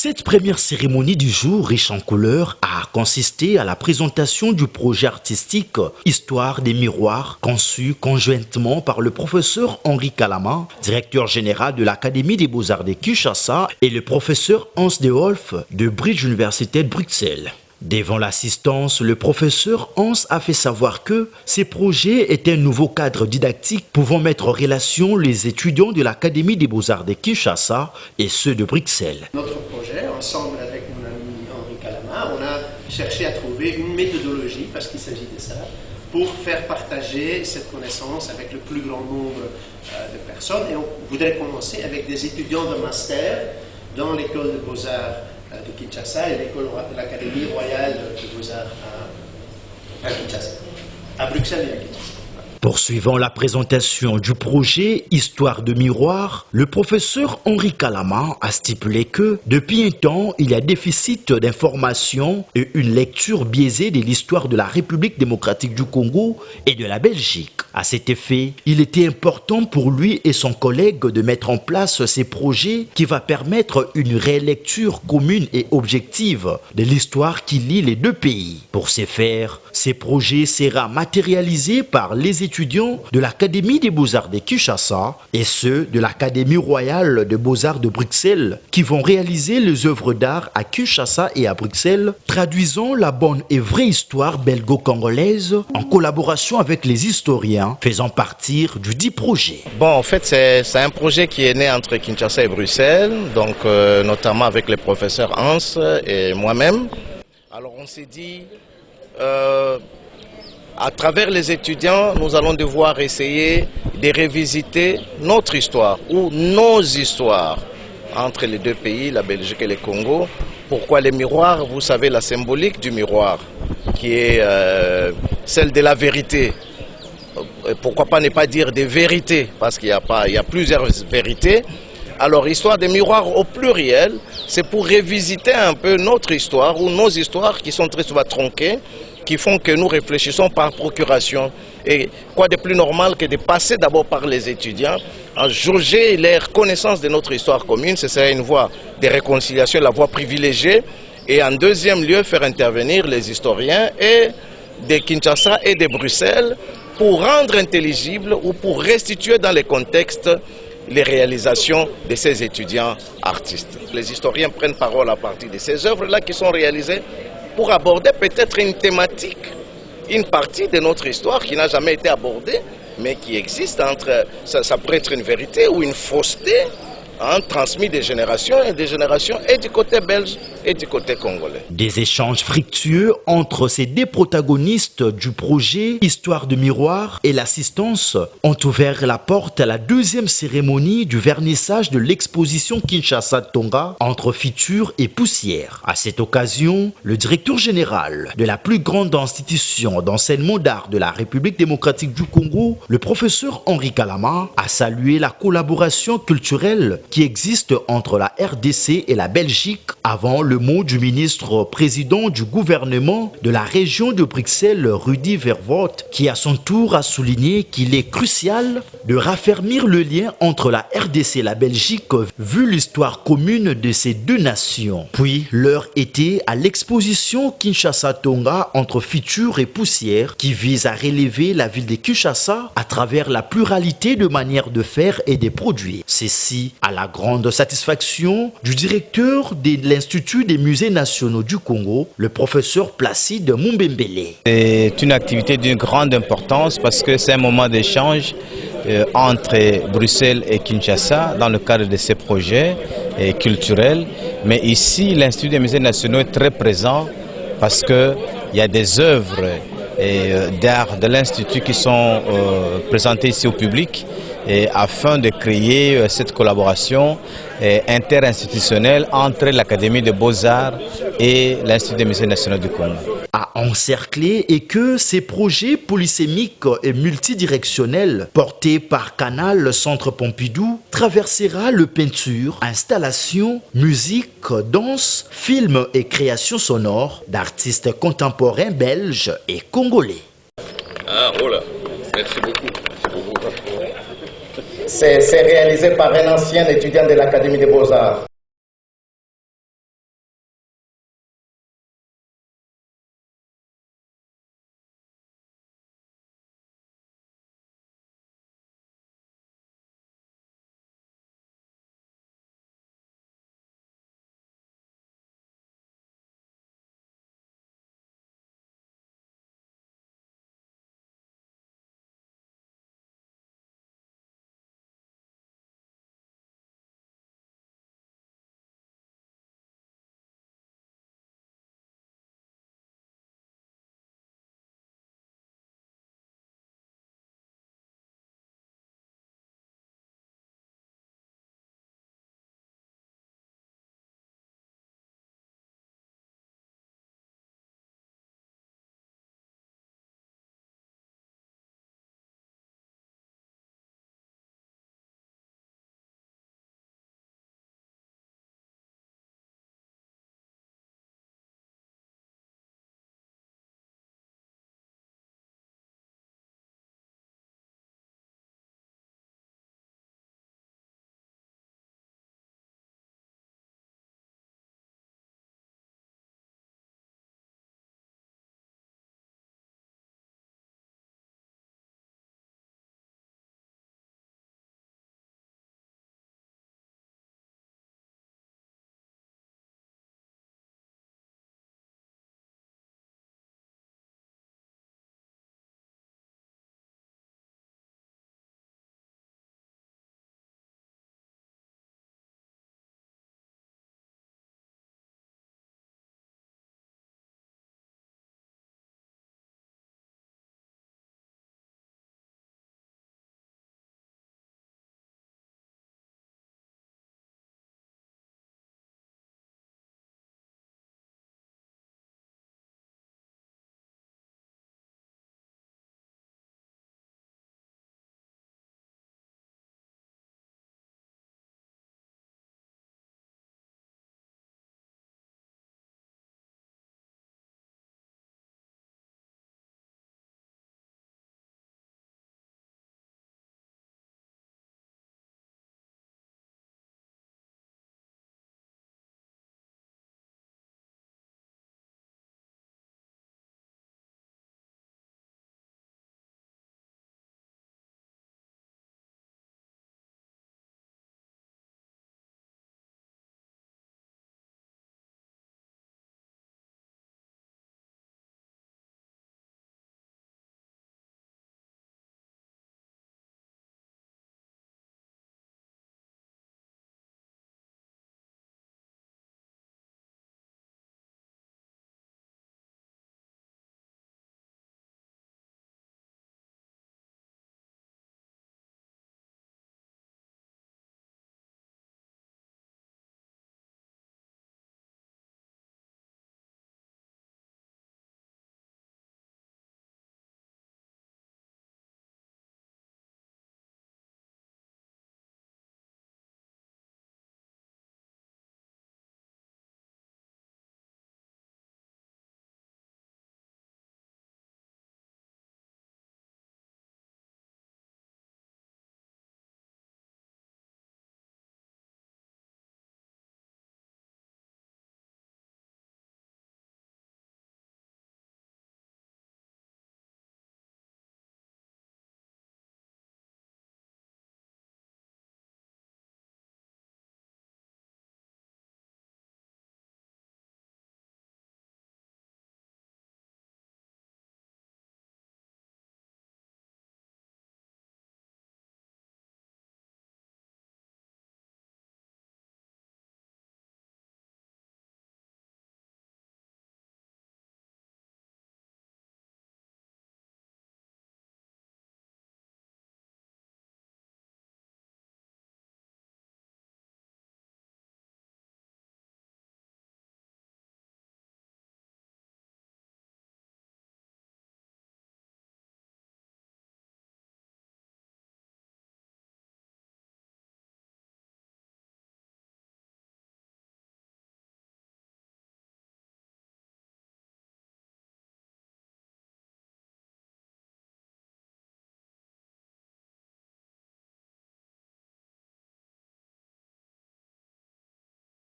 Cette première cérémonie du jour, riche en couleurs, a consisté à la présentation du projet artistique Histoire des miroirs, conçu conjointement par le professeur Henri Kalama, directeur général de l'Académie des Beaux-Arts de Kinshasa, et le professeur Hans de Wolf de Bridge Université de Bruxelles. Devant l'assistance, le professeur Hans a fait savoir que ces projets étaient un nouveau cadre didactique pouvant mettre en relation les étudiants de l'Académie des Beaux-Arts de Kinshasa et ceux de Bruxelles. Notre projet, ensemble avec mon ami Henri Kalama, on a cherché à trouver une méthodologie, parce qu'il s'agit de ça, pour faire partager cette connaissance avec le plus grand nombre de personnes. Et on voudrait commencer avec des étudiants de master dans l'école de Beaux-Arts de Kinshasa et l'Académie royale de Beaux-Arts à Kinshasa, à Bruxelles et à Kinshasa. Poursuivant la présentation du projet Histoire de miroir, le professeur Henri Kalama a stipulé que, depuis un temps, il y a déficit d'informations et une lecture biaisée de l'histoire de la République démocratique du Congo et de la Belgique. À cet effet, il était important pour lui et son collègue de mettre en place ces projets qui va permettre une relecture commune et objective de l'histoire qui lie les deux pays. Pour ce faire, ces projets seront matérialisés par les étudiants de l'Académie des Beaux-Arts de Kinshasa et ceux de l'Académie royale de Beaux-Arts de Bruxelles qui vont réaliser les œuvres d'art à Kinshasa et à Bruxelles, traduisant la bonne et vraie histoire belgo-congolaise en collaboration avec les historiens faisant partir du dit projet. Bon, en fait, c'est un projet qui est né entre Kinshasa et Bruxelles, donc notamment avec les professeurs Hans et moi-même. Alors on s'est dit, à travers les étudiants, nous allons devoir essayer de revisiter notre histoire ou nos histoires entre les deux pays, la Belgique et le Congo. Pourquoi les miroirs? Vous savez la symbolique du miroir, qui est celle de la vérité. Pourquoi pas ne pas dire des vérités, parce qu'il y a plusieurs vérités. Alors, histoire des miroirs au pluriel, c'est pour revisiter un peu notre histoire ou nos histoires qui sont très souvent tronquées, qui font que nous réfléchissons par procuration. Et quoi de plus normal que de passer d'abord par les étudiants, en jauger leur connaissance de notre histoire commune, ce serait une voie de réconciliation, la voie privilégiée. Et en deuxième lieu, faire intervenir les historiens et de Kinshasa et de Bruxelles pour rendre intelligible ou pour restituer dans les contextes les réalisations de ces étudiants artistes. Les historiens prennent parole à partir de ces œuvres-là qui sont réalisées pour aborder peut-être une thématique, une partie de notre histoire qui n'a jamais été abordée, mais qui existe entre, ça pourrait être une vérité ou une fausseté, transmis des générations et du côté belge et du côté congolais. Des échanges fructueux entre ces deux protagonistes du projet Histoire de miroir et l'assistance ont ouvert la porte à la deuxième cérémonie du vernissage de l'exposition Kinshasa Tonga entre futur et poussière. À cette occasion, le directeur général de la plus grande institution d'enseignement d'art de la République démocratique du Congo, le professeur Henri Kalama, a salué la collaboration culturelle qui existe entre la RDC et la Belgique avant le mot du ministre-président du gouvernement de la région de Bruxelles, Rudy Verwoerd, qui à son tour a souligné qu'il est crucial de raffermir le lien entre la RDC et la Belgique vu l'histoire commune de ces deux nations. Puis l'heure était à l'exposition Kinshasa Tonga entre futur et poussière qui vise à relever la ville de Kinshasa à travers la pluralité de manières de faire et des produits. Ceci à la grande satisfaction du directeur de l'Institut des musées nationaux du Congo, le professeur Placide Mumbembele. C'est une activité d'une grande importance parce que c'est un moment d'échange entre Bruxelles et Kinshasa dans le cadre de ces projets culturels. Mais ici, l'Institut des musées nationaux est très présent parce qu'il y a des œuvres d'art de l'Institut qui sont présentées ici au public afin de créer cette collaboration interinstitutionnelle entre l'Académie des Beaux-Arts et l'Institut des musées nationaux du Congo. À encercler et que ces projets polysémiques et multidirectionnels portés par Canal Centre Pompidou traversera le peinture, installation, musique, danse, film et création sonore d'artistes contemporains belges et congolais. Ah, voilà. Merci beaucoup. C'est réalisé par un ancien étudiant de l'Académie des Beaux-Arts.